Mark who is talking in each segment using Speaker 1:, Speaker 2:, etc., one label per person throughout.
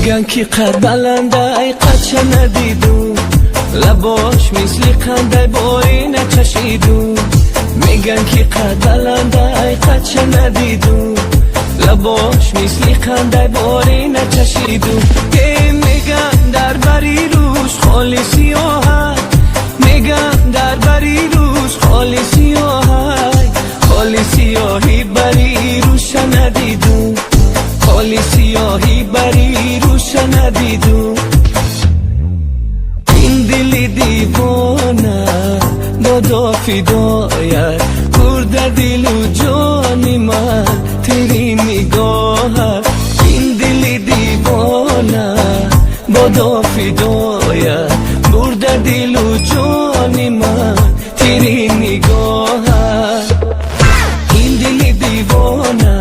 Speaker 1: میگن که قد بلنده ای قدچه ندیدو، لباش مثل خنده باری نچشیدو. میگن که قد بلنده ای قدچه ندیدو، لباش مثل خنده باری نچشیدو. میگن در بری روش خالی سیاه، میگن در بری روش خالی سیاه، خالی سیاهی بری روش ندیدو، خالی سیاهی بری روش ندیدو. این دل دیوانه دادا فدایت برده دل و جان من تیری نگاهت. این دل دیوانه دادا فدایت برده دل و جان من تیری نگاهت. این دل دیوانه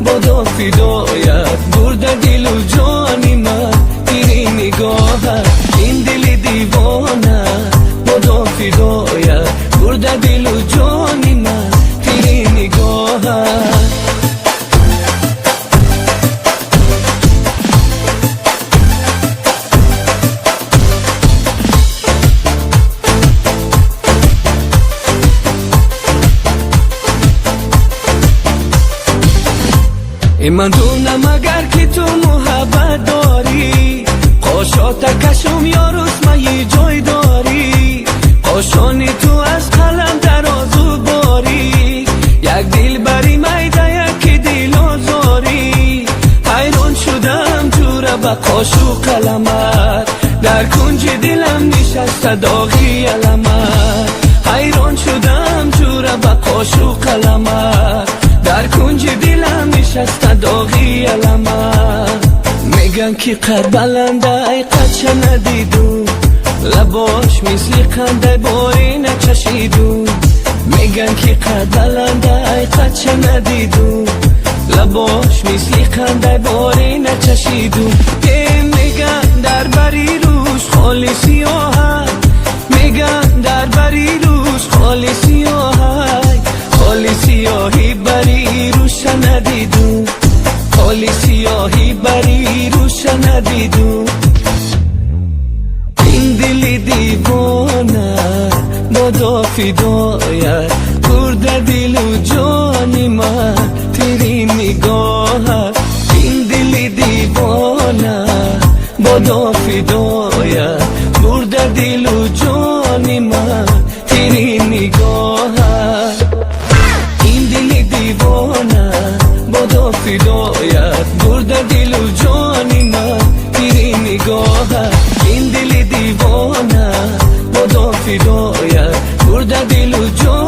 Speaker 1: بادا فدایت برده دل و جان من تیری نگاهت. این دل دیوانه بادا فدایت برده دل و جان من تیری نگاهت. من دونم اگر که تو محبت داری، قاشاتا کشم یاروس ما یه جای داری. قاشانی تو از قلم درازو باری، یک دل بری میده یک دل آزاری. حیران شدم جوره با قاشو قلمت، در کنج دلم نشسته داغی علمت. حیران شدم جوره با قاشو قلمت، در کنج دلم نشسته داغی علمت. میگن که قد بلنده ای قدچه ندیدو، لباش مثل خنده باری نچشیدو. میگن که قد بلنده ای قدچه ندیدو، لباش مثل خنده باری نچشیدو. میگن در بری روش خالی سیاه، میگن در بری روش خالی سیاه، خالی سیاهی بری روش ندیدو، خالی سیاهی بری روش ندیدو. این دل دیوانه دادا فدایت برده دل و جان من تیری نگاهت. این دل دیوانه دادا فدایت برده دل و جان من تیری نگاهت. این دل دیوانه بادا فدایت برده دل و جان من تیری نگاهت. این دل دیوانه بادا فدایت برده دل و جان